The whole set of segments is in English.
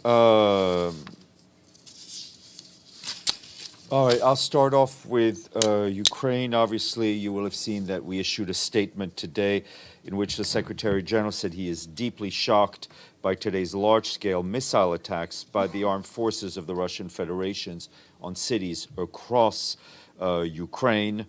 All right, I'll start off with Ukraine. Obviously, you will have seen that we issued a statement today in which the Secretary General said he is deeply shocked by today's large-scale missile attacks by the armed forces of the Russian Federation on cities across Ukraine.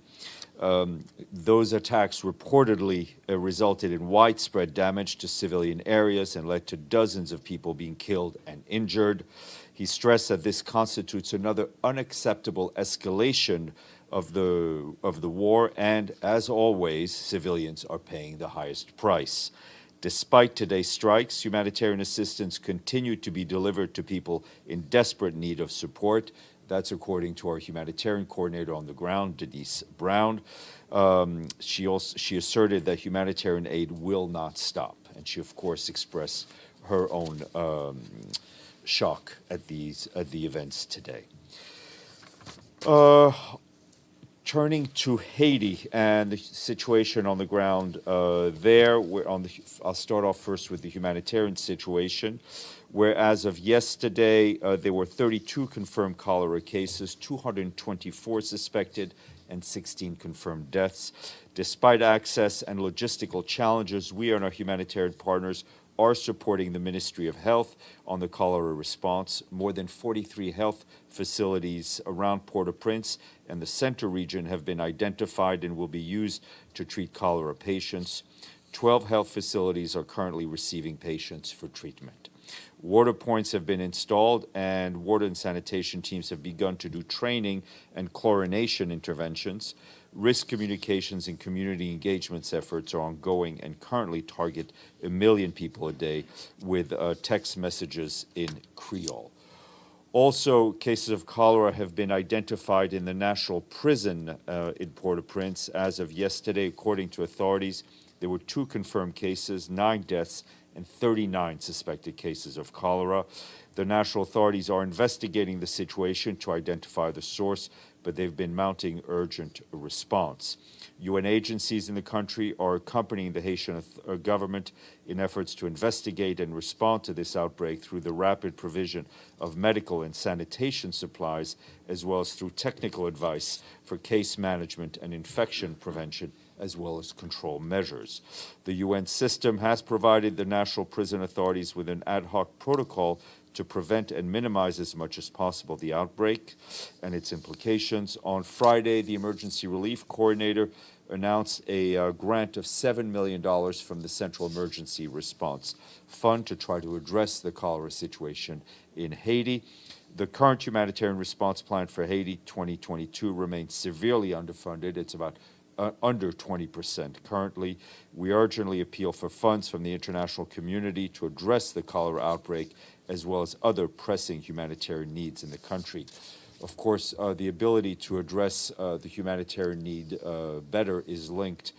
Those attacks reportedly resulted in widespread damage to civilian areas and led to dozens of people being killed and injured. He stressed that this constitutes another unacceptable escalation of the war, and as always, civilians are paying the highest price. Despite today's strikes, humanitarian assistance continued to be delivered to people in desperate need of support. That's according to our humanitarian coordinator on the ground, Denise Brown. She asserted that humanitarian aid will not stop, and she, of course, expressed her own shock at the events today. Turning to Haiti and the situation on the ground there, I'll start off first with the humanitarian situation, where as of yesterday, there were 32 confirmed cholera cases, 224 suspected, and 16 confirmed deaths. Despite access and logistical challenges, we and our humanitarian partners are supporting the Ministry of Health on the cholera response. More than 43 health facilities around Port-au-Prince and the center region have been identified and will be used to treat cholera patients. 12 health facilities are currently receiving patients for treatment. Water points have been installed, and water and sanitation teams have begun to do training and chlorination interventions. Risk communications and community engagements efforts are ongoing and currently target 1 million people a day with text messages in Creole. Also, cases of cholera have been identified in the national prison in Port-au-Prince. As of yesterday, according to authorities, there were 2 confirmed cases, 9 deaths, and 39 suspected cases of cholera. The national authorities are investigating the situation to identify the source, but they've been mounting urgent response. UN agencies in the country are accompanying the Haitian government in efforts to investigate and respond to this outbreak through the rapid provision of medical and sanitation supplies, as well as through technical advice for case management and infection prevention, as well as control measures. The UN system has provided the national prison authorities with an ad hoc protocol to prevent and minimize as much as possible the outbreak and its implications. On Friday, the Emergency Relief Coordinator announced a grant of $7 million from the Central Emergency Response Fund to try to address the cholera situation in Haiti. The current humanitarian response plan for Haiti 2022 remains severely underfunded. It's about under 20% currently. We urgently appeal for funds from the international community to address the cholera outbreak, as well as other pressing humanitarian needs in the country. Of course, the ability to address the humanitarian need better is linked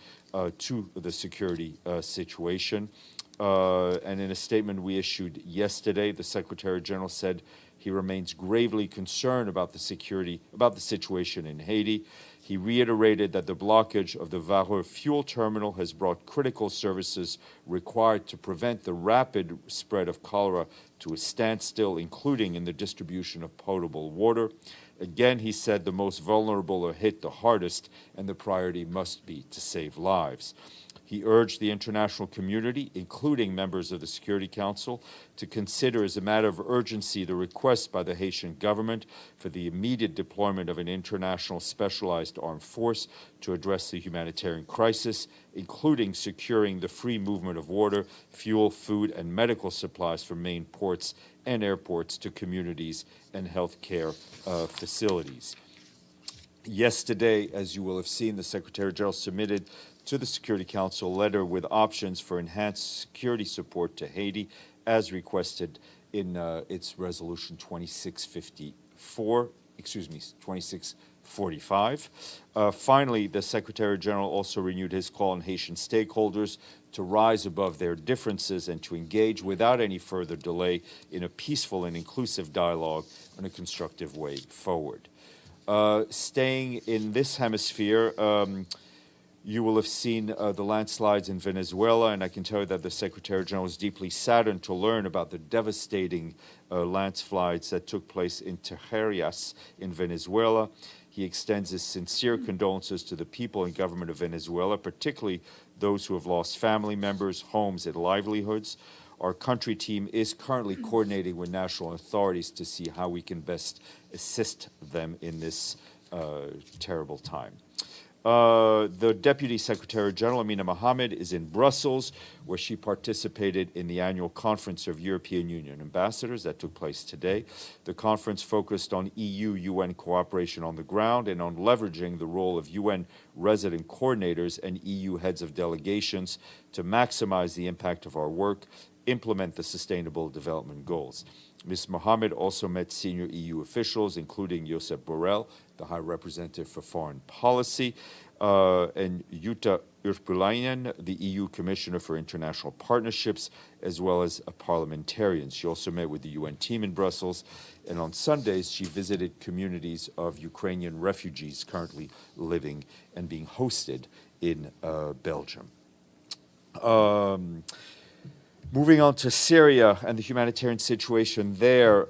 to the security situation. And in a statement we issued yesterday, the Secretary General said he remains gravely concerned about the situation in Haiti. He reiterated that the blockage of the Vareux fuel terminal has brought critical services required to prevent the rapid spread of cholera to a standstill, including in the distribution of potable water. Again, he said the most vulnerable are hit the hardest, and the priority must be to save lives. He urged the international community, including members of the Security Council, to consider as a matter of urgency the request by the Haitian government for the immediate deployment of an international specialized armed force to address the humanitarian crisis, including securing the free movement of water, fuel, food, and medical supplies from main ports and airports to communities and healthcare facilities. Yesterday, as you will have seen, the Secretary General submitted to the Security Council a letter with options for enhanced security support to Haiti, as requested in its resolution 2645. Finally, the Secretary General also renewed his call on Haitian stakeholders to rise above their differences and to engage without any further delay in a peaceful and inclusive dialogue in a constructive way forward. Staying in this hemisphere, You will have seen the landslides in Venezuela, and I can tell you that the Secretary General is deeply saddened to learn about the devastating landslides that took place in Dujarric in Venezuela. He extends his sincere condolences to the people and government of Venezuela, particularly those who have lost family members, homes, and livelihoods. Our country team is currently coordinating with national authorities to see how we can best assist them in this terrible time. The Deputy Secretary General, Amina Mohammed, is in Brussels, where she participated in the annual Conference of European Union Ambassadors that took place today. The conference focused on EU-UN cooperation on the ground and on leveraging the role of UN resident coordinators and EU heads of delegations to maximize the impact of our work, implement the Sustainable Development Goals. Ms. Mohammed also met senior EU officials, including Josep Borrell, the High Representative for Foreign Policy, and Jutta Urpilainen, the EU Commissioner for International Partnerships, as well as parliamentarians. She also met with the UN team in Brussels, and on Sundays she visited communities of Ukrainian refugees currently living and being hosted in Belgium. Moving on to Syria and the humanitarian situation there,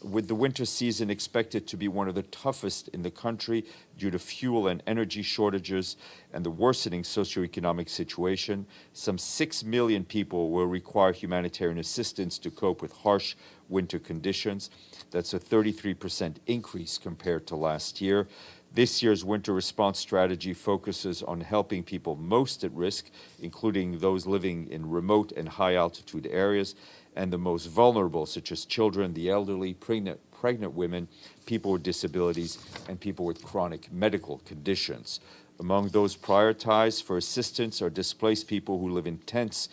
with the winter season expected to be one of the toughest in the country due to fuel and energy shortages and the worsening socioeconomic situation, some 6 million people will require humanitarian assistance to cope with harsh winter conditions. That's a 33% increase compared to last year. This year's winter response strategy focuses on helping people most at risk, including those living in remote and high-altitude areas, and the most vulnerable, such as children, the elderly, pregnant women, people with disabilities, and people with chronic medical conditions. Among those prioritized for assistance are displaced people who live in tents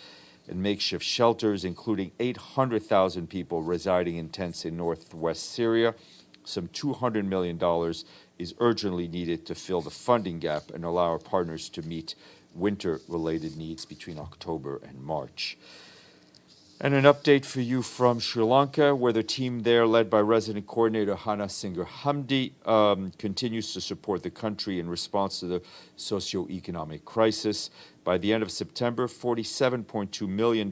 and makeshift shelters, including 800,000 people residing in tents in northwest Syria. Some $200 million is urgently needed to fill the funding gap and allow our partners to meet winter-related needs between October and March. And an update for you from Sri Lanka, where the team there, led by resident coordinator Hana Singer Hamdi, continues to support the country in response to the socioeconomic crisis. By the end of September, $47.2 million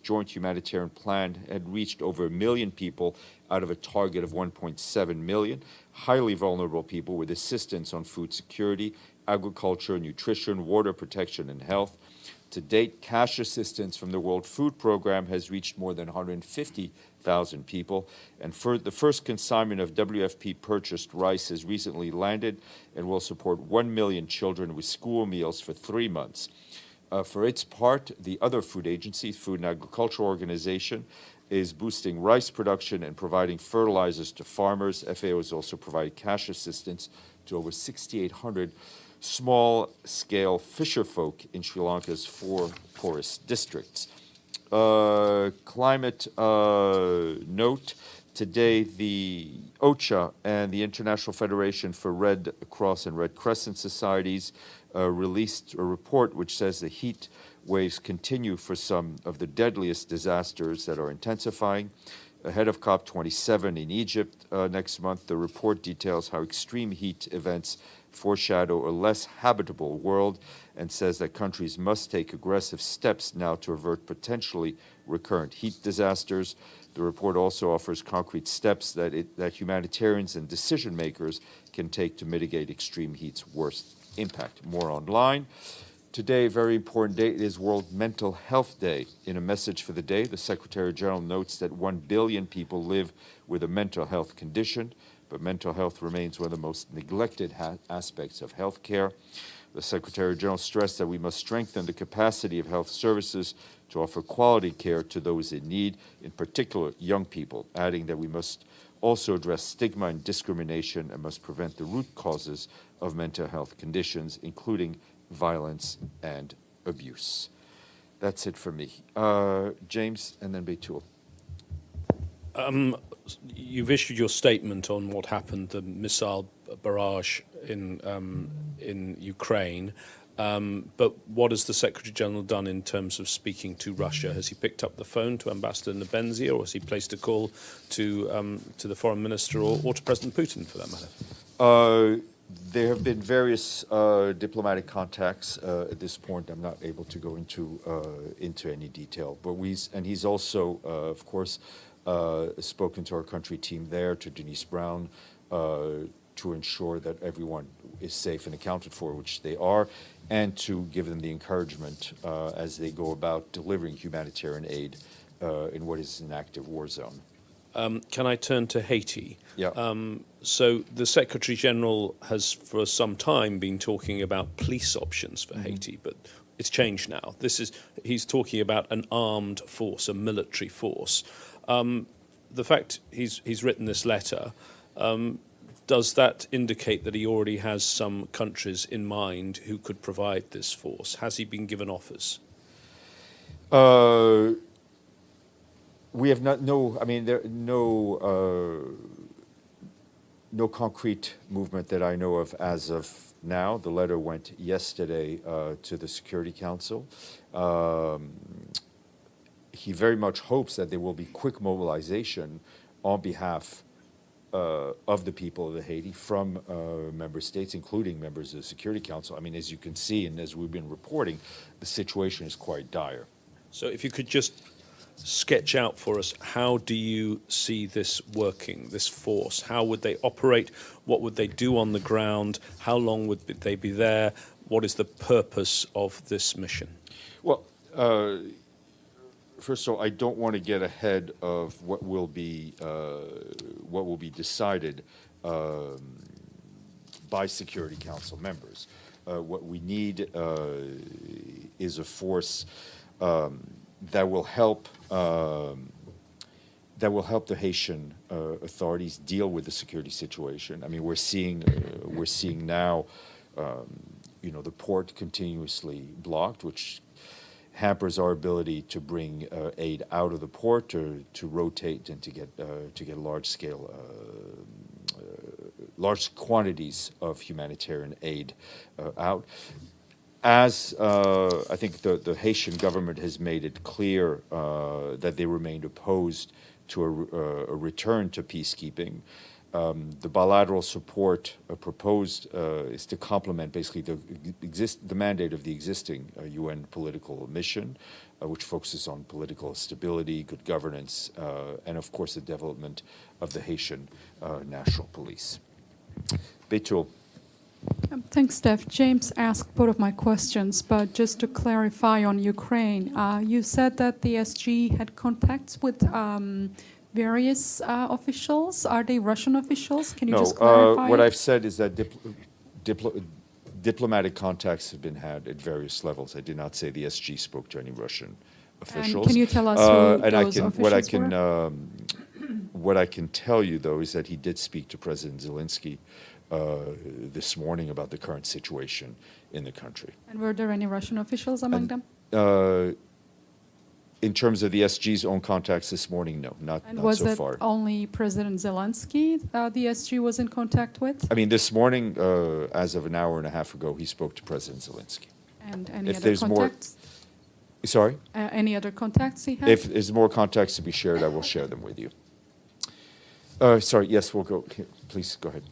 joint humanitarian plan had reached over 1 million people out of a target of 1.7 million, highly vulnerable people with assistance on food security, agriculture, nutrition, water protection, and health. To date, cash assistance from the World Food Program has reached more than 150,000 people, and for the first consignment of WFP-purchased rice has recently landed and will support 1 million children with school meals for 3 months. For its part, the other food agency, Food and Agriculture Organization, is boosting rice production and providing fertilizers to farmers. FAO has also provided cash assistance to over 6,800 small-scale fisherfolk in Sri Lanka's 4 poorest districts. Climate note. Today, the OCHA and the International Federation for Red Cross and Red Crescent Societies released a report which says the heat waves continue for some of the deadliest disasters that are intensifying. Ahead of COP27 in Egypt next month, the report details how extreme heat events foreshadow a less habitable world and says that countries must take aggressive steps now to avert potentially recurrent heat disasters. The report also offers concrete steps that humanitarians and decision makers can take to mitigate extreme heat's worst impact. More online. Today, a very important day, it is World Mental Health Day. In a message for the day, the Secretary General notes that 1 billion people live with a mental health condition, but mental health remains one of the most neglected aspects of health care. The Secretary General stressed that we must strengthen the capacity of health services to offer quality care to those in need, in particular young people, adding that we must also address stigma and discrimination and must prevent the root causes of mental health conditions, including violence and abuse. That's it for me. James, and then Betul. You've issued your statement on what happened, the missile barrage in Ukraine. But what has the Secretary General done in terms of speaking to Russia? Has he picked up the phone to Ambassador Nebenzia, or has he placed a call to the Foreign Minister or to President Putin, for that matter? There have been various diplomatic contacts. At this point, I'm not able to go into any detail. But he's also, of course, spoken to our country team there, to Denise Brown, to ensure that everyone is safe and accounted for, which they are, and to give them the encouragement as they go about delivering humanitarian aid in what is an active war zone. Can I turn to Haiti? Yeah. So the Secretary General has for some time been talking about police options for Haiti, but it's changed now. He's talking about an armed force, a military force. The fact he's written this letter, does that indicate that he already has some countries in mind who could provide this force? Has he been given offers? We have no concrete movement that I know of as of now. The letter went yesterday to the Security Council. He very much hopes that there will be quick mobilization on behalf of the people of Haiti from member states, including members of the Security Council. I mean, as you can see, and as we've been reporting, the situation is quite dire. So if you could just sketch out for us, how do you see this working, this force? How would they operate? What would they do on the ground? How long would they be there? What is the purpose of this mission? Well, first of all, I don't want to get ahead of what will be decided by Security Council members. What we need is a force that will help the Haitian authorities deal with the security situation. I mean, we're seeing now, the port continuously blocked, which hampers our ability to bring aid out of the port, or to rotate and to get large quantities of humanitarian aid out. As I think the Haitian government has made it clear that they remained opposed to a return to peacekeeping, the bilateral support proposed is to complement basically the mandate of the existing UN political mission, which focuses on political stability, good governance, and of course the development of the Haitian National Police. Betul. Thanks, Steph. James asked both of my questions, but just to clarify on Ukraine, you said that the SG had contacts with various officials. Are they Russian officials? Can you just clarify? What I've said is that diplomatic contacts have been had at various levels. I did not say the SG spoke to any Russian officials. And can you tell us who those officials were? What I can tell you, though, is that he did speak to President Zelensky this morning about the current situation in the country. And were there any Russian officials among them? In terms of the SG's own contacts this morning, no, not so far. And was it only President Zelensky the SG was in contact with? I mean, this morning, as of an hour and a half ago, he spoke to President Zelensky. And any other contacts? Sorry? Any other contacts he had? If there's more contacts to be shared, I will share them with you. Sorry, yes, we'll go here. Please, go ahead.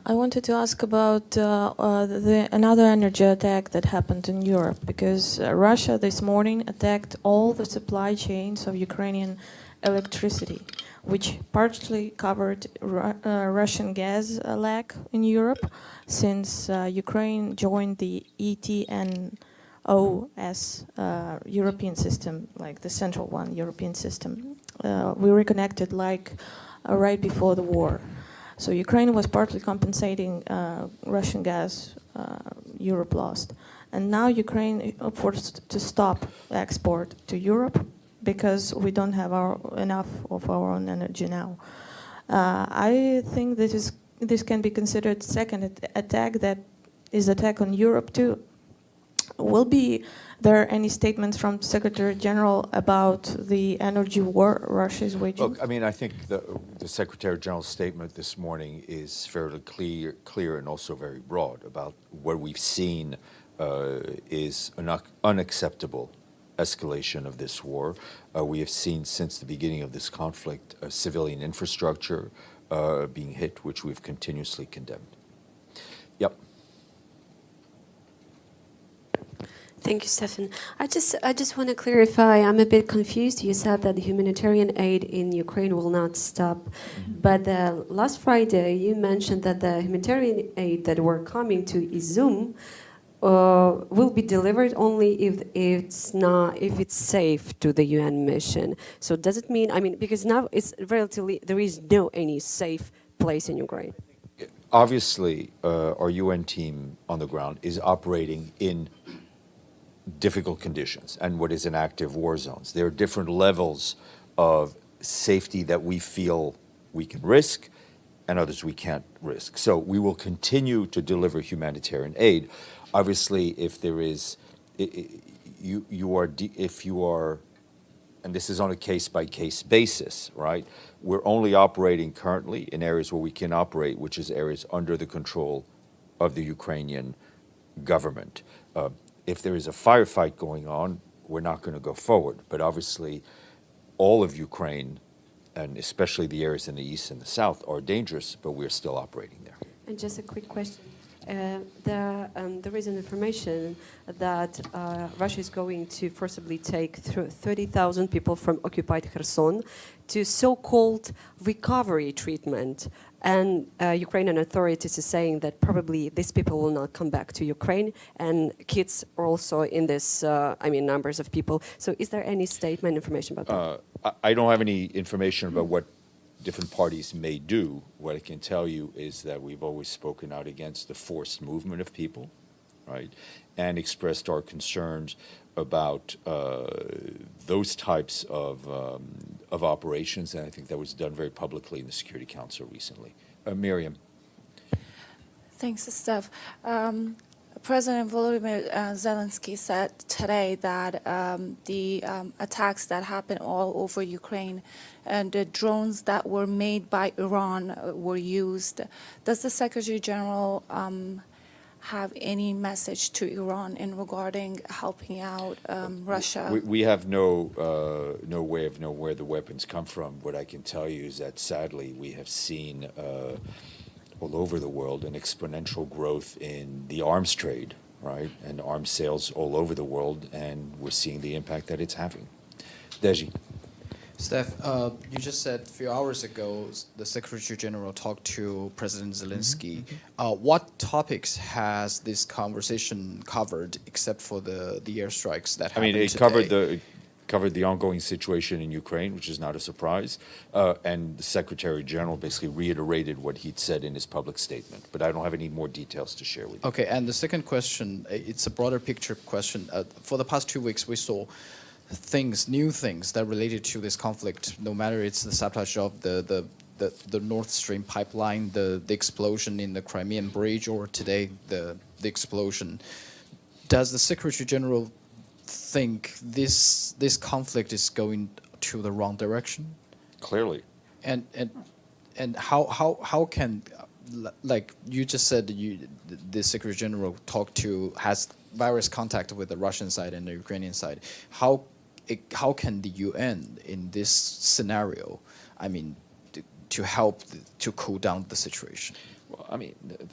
I wanted to ask about another energy attack that happened in Europe, because Russia this morning attacked all the supply chains of Ukrainian electricity, which partially covered Russian gas lack in Europe, since Ukraine joined the ETNOS European system, like the central one European system. We reconnected right before the war. So Ukraine was partly compensating Russian gas Europe lost. And now Ukraine forced to stop export to Europe because we don't have enough of our own energy now. I think this can be considered second attack, that is attack on Europe too. Will there any statements from Secretary General about the energy war Russia is waging? Look, I mean, I think the Secretary General's statement this morning is fairly clear and also very broad about what we've seen is an unacceptable escalation of this war. We have seen since the beginning of this conflict civilian infrastructure being hit, which we've continuously condemned. Yep. Thank you, Stéphane. I just want to clarify. I'm a bit confused. You said that the humanitarian aid in Ukraine will not stop, but last Friday you mentioned that the humanitarian aid that were coming to Izum will be delivered only if it's safe to the UN mission. So does it mean? I mean, because now it's relatively there is no any safe place in Ukraine. Obviously, our UN team on the ground is operating in difficult conditions and what is in active war zones. There are different levels of safety that we feel we can risk and others we can't risk. So we will continue to deliver humanitarian aid. Obviously, if there is, if you are, and this is on a case-by-case basis, right? We're only operating currently in areas where we can operate, which is areas under the control of the Ukrainian government. If there is a firefight going on, we're not going to go forward. But obviously, all of Ukraine, and especially the areas in the east and the south, are dangerous, but we're still operating there. And just a quick question. There is an information that Russia is going to forcibly take 30,000 people from occupied Kherson to so-called recovery treatment. And Ukrainian authorities are saying that probably these people will not come back to Ukraine, and kids are also in this, numbers of people. So is there any statement, information about that? I don't have any information about what different parties may do. What I can tell you is that we've always spoken out against the forced movement of people, right, and expressed our concerns about those types of operations, and I think that was done very publicly in the Security Council recently. Miriam. Thanks, Steph. President Volodymyr Zelensky said today that the attacks that happened all over Ukraine and the drones that were made by Iran were used. Does the Secretary General have any message to Iran in regarding helping out Russia? We have no way of knowing where the weapons come from. What I can tell you is that sadly we have seen all over the world an exponential growth in the arms trade, right, and arms sales all over the world, and we're seeing the impact that it's having. Deji. Steph, you just said a few hours ago the Secretary General talked to President Zelensky. What topics has this conversation covered, except for the airstrikes that happened it today? covered the ongoing situation in Ukraine, which is not a surprise, and the Secretary General basically reiterated what he'd said in his public statement. But I don't have any more details to share with you. Okay, and the second question, it's a broader picture question. For the past 2 weeks, we saw new things that related to this conflict, no matter it's the sabotage of the Nord Stream pipeline, the explosion in the Crimean Bridge, or today the explosion. Does the Secretary General think this conflict is going to the wrong direction? Clearly. And how can, like you just said, the Secretary General has various contact with the Russian side and the Ukrainian side. How can the UN in this scenario, to help to cool down the situation? Well,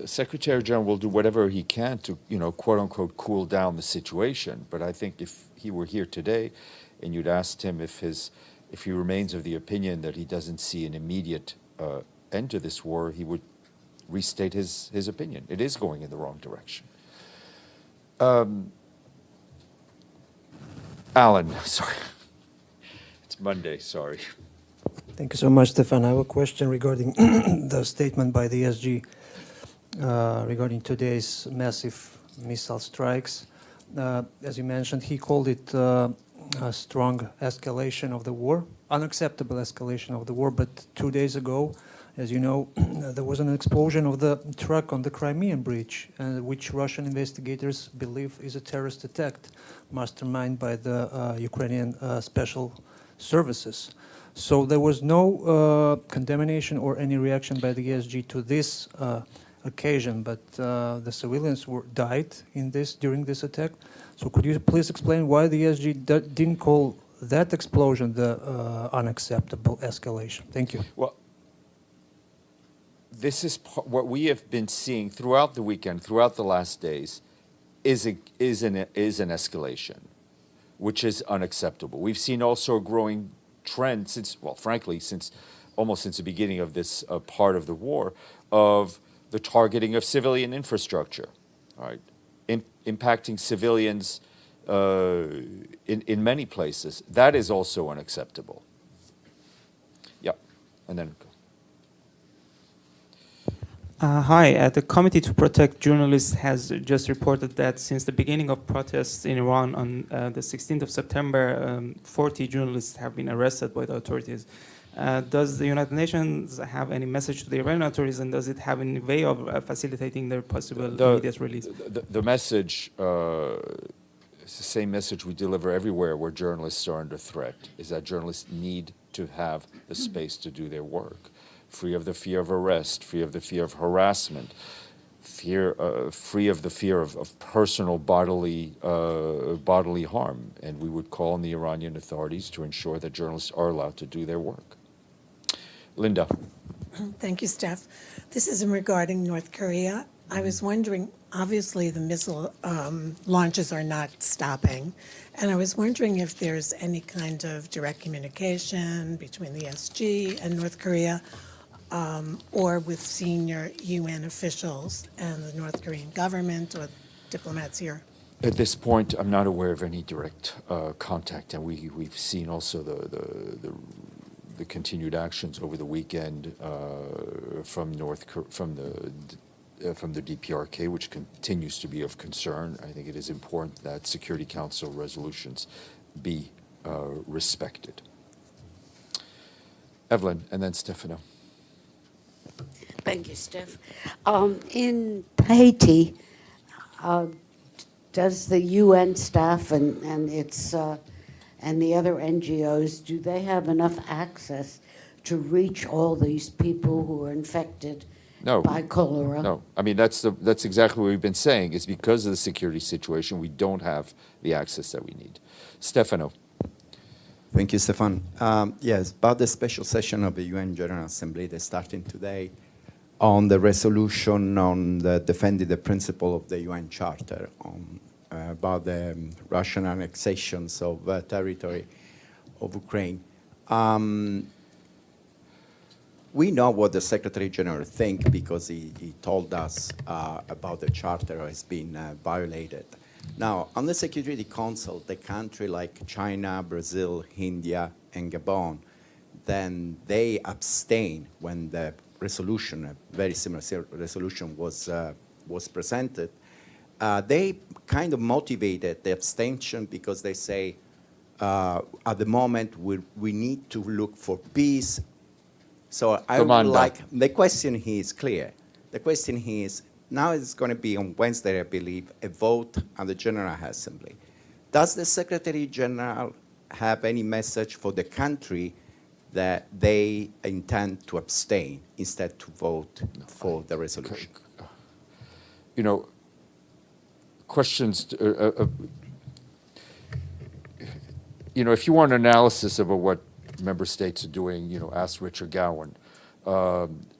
the Secretary General will do whatever he can to, quote unquote, cool down the situation. But I think if he were here today, and you'd asked him if he remains of the opinion that he doesn't see an immediate end to this war, he would restate his opinion. It is going in the wrong direction. Alan, sorry. It's Monday, sorry. Thank you so much, Stéphane. I have a question regarding the statement by the SG regarding today's massive missile strikes. As you mentioned, he called it a strong escalation of the war, unacceptable escalation of the war. But 2 days ago, as you know, there was an explosion of the truck on the Crimean Bridge, which Russian investigators believe is a terrorist attack masterminded by the Ukrainian special services. So there was no condemnation or any reaction by the ESG to this occasion, but the civilians died during this attack. So could you please explain why the ESG didn't call that explosion the unacceptable escalation? Thank you. Well, this is what we have been seeing throughout the weekend, throughout the last days, is an escalation, which is unacceptable. We've seen also a growing trend since, well, frankly, almost since the beginning of this part of the war, of the targeting of civilian infrastructure, right? Impacting civilians in many places. That is also unacceptable. Yeah, and then. Hi, the Committee to Protect Journalists has just reported that since the beginning of protests in Iran on the 16th of September, 40 journalists have been arrested by the authorities. Does the United Nations have any message to the Iranian authorities, and does it have any way of facilitating their possible immediate release? The message, it's the same message we deliver everywhere where journalists are under threat, is that journalists need to have the space to do their work, free of the fear of arrest, free of the fear of harassment, free of the fear of personal bodily harm. And we would call on the Iranian authorities to ensure that journalists are allowed to do their work. Linda. Thank you, Steph. This is regarding North Korea. I was wondering, obviously the missile launches are not stopping, and I was wondering if there's any kind of direct communication between the SG and North Korea, or with senior UN officials and the North Korean government or diplomats here. At this point, I'm not aware of any direct contact, and we've seen also the continued actions over the weekend from the DPRK, which continues to be of concern. I think it is important that Security Council resolutions be respected. Evelyn, and then Stéphane. Thank you, Steph. In Haiti, does the UN staff and its and the other NGOs, do they have enough access to reach all these people who are infected by cholera? No. I mean, that's exactly what we've been saying. It's because of the security situation, we don't have the access that we need. Stefano. Thank you, Stéphane. Yes, about the special session of the UN General Assembly that's starting today on the resolution on defending the principle of the UN Charter about the Russian annexations of territory of Ukraine. We know what the Secretary General thinks because he told us about the Charter has been violated. Now, on the Security Council, the country like China, Brazil, India, and Gabon, then they abstain when the resolution, a very similar resolution, was presented. They kind of motivated the abstention because they say, at the moment, we need to look for peace. So I would like, the question here is clear. The question here is, now it's going to be on Wednesday, I believe, a vote on the General Assembly. Does the Secretary General have any message for the country that they intend to abstain instead to vote for the resolution? You know, questions, you know, if you want an analysis about what member states are doing, you know, ask Richard Gowan.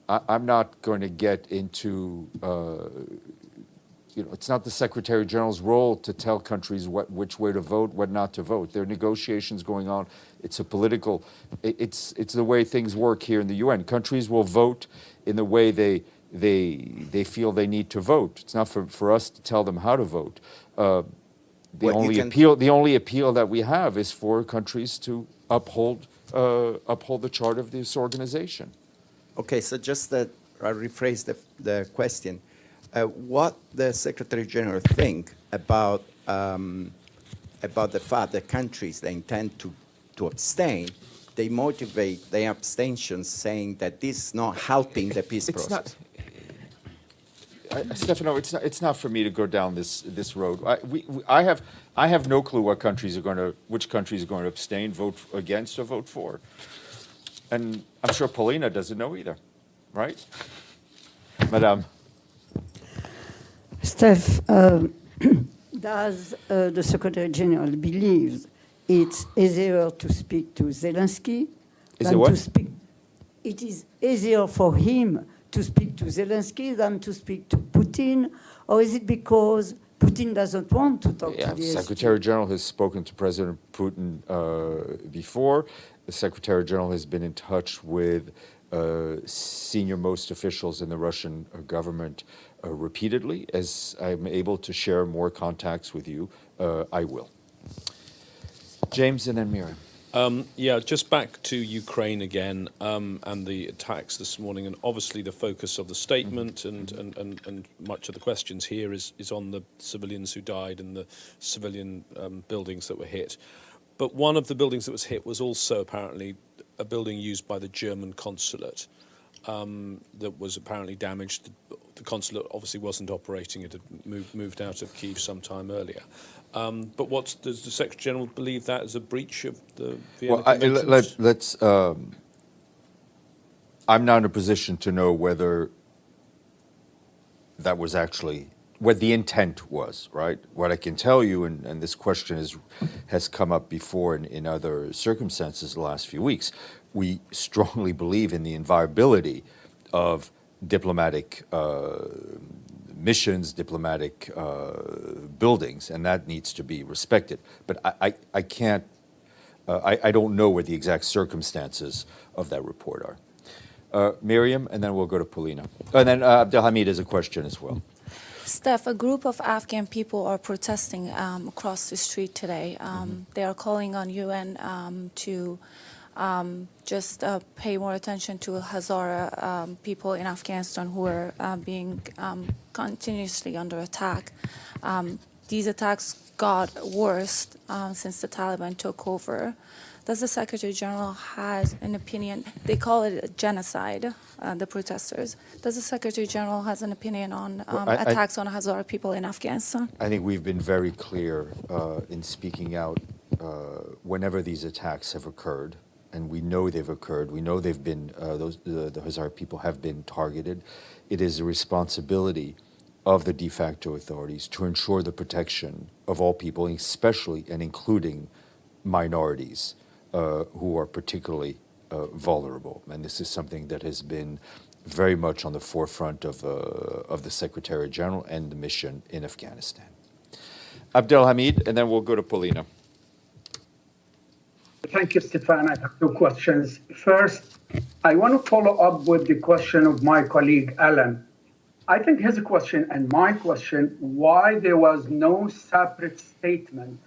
I'm not going to get into, you know, it's not the Secretary General's role to tell countries which way to vote, what not to vote. There are negotiations going on. It's a political, it's the way things work here in the UN. Countries will vote in the way they feel they need to vote. It's not for us to tell them how to vote. The only appeal that we have is for countries to uphold the charter of this organization. Okay, so just that I rephrase the question. What the Secretary General think about the fact that countries that intend to abstain, they motivate their abstention saying that this is not helping the peace process? Stefano, it's not for me to go down this road. I have no clue which countries are going to abstain, vote against, or vote for, and I'm sure Paulina doesn't know either, right, Madame? Steph, does the Secretary General believe it's easier to speak to Zelensky than to speak? It is easier for him to speak to Zelensky than to speak to Putin? Or is it because Putin doesn't want to talk to the Secretary SG? General has spoken to President Putin before. The Secretary General has been in touch with senior-most officials in the Russian government repeatedly. As I'm able to share more contacts with you, I will. James and then Miriam. Yeah, just back to Ukraine again and the attacks this morning, and obviously the focus of the statement and much of the questions here is on the civilians who died and the civilian buildings that were hit. But one of the buildings that was hit was also apparently a building used by the German consulate that was apparently damaged. The consulate obviously wasn't operating; it had moved out of Kyiv some time earlier. But does the Secretary General believe that as a breach of the Vienna Conventions? I'm not in a position to know whether that was actually what the intent was, right? What I can tell you, and this question has come up before in other circumstances the last few weeks, we strongly believe in the inviolability of diplomatic missions, diplomatic buildings, and that needs to be respected. But I can't, I don't know what the exact circumstances of that report are. Miriam, and then we'll go to Paulina. And then Abdelhamid has a question as well. Steph, a group of Afghan people are protesting across the street today. They are calling on UN to just pay more attention to Hazara people in Afghanistan who are being continuously under attack. These attacks got worse since the Taliban took over. Does the Secretary General has an opinion? They call it a genocide, the protesters. Does the Secretary General has an opinion on attacks on Hazara people in Afghanistan? I think we've been very clear in speaking out whenever these attacks have occurred, and we know they've occurred. We know they've been the Hazara people have been targeted. It is a responsibility of the de facto authorities to ensure the protection of all people, especially and including minorities who are particularly vulnerable. And this is something that has been very much on the forefront of the Secretary General and the mission in Afghanistan. Abdelhamid, and then we'll go to Paulina. Thank you, Stéphane. I have two questions. First, I want to follow up with the question of my colleague, Alan. I think his question and my question, why there was no separate statement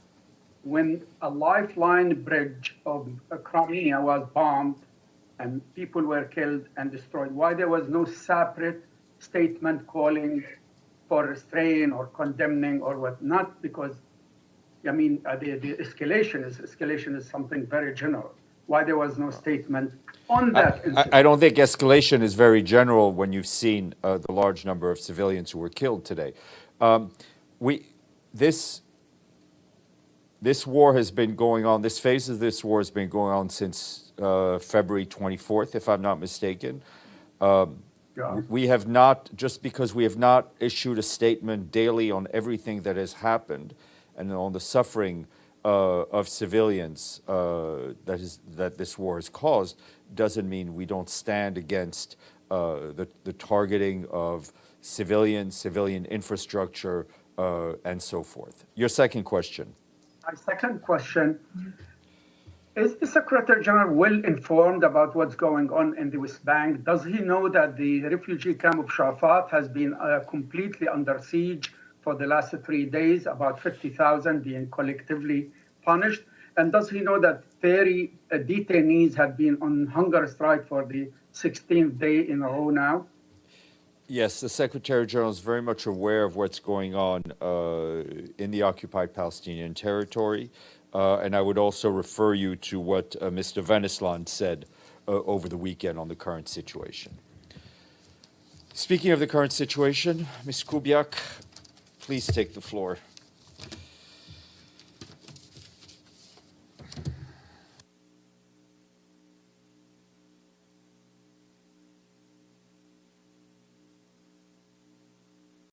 when a lifeline bridge of Crimea was bombed and people were killed and destroyed, why there was no separate statement calling for restraint or condemning or whatnot? Because, I mean, the escalation is something very general. Why there was no statement on that incident? I don't think escalation is very general when you've seen the large number of civilians who were killed today. This war has been going on, this phase of this war has been going on since February 24th, if I'm not mistaken. We have not, just because we have not issued a statement daily on everything that has happened and on the suffering of civilians that this war has caused, doesn't mean we don't stand against the targeting of civilian infrastructure, and so forth. Your second question. My second question, is the Secretary General well informed about what's going on in the West Bank? Does he know that the refugee camp of Shafat has been completely under siege for the last 3 days, about 50,000 being collectively punished? And does he know that 30 detainees have been on hunger strike for the 16th day in a row now? Yes, the Secretary General is very much aware of what's going on in the occupied Palestinian territory. And I would also refer you to what Mr. Venezuela said over the weekend on the current situation. Speaking of the current situation, Ms. Kubiak, please take the floor.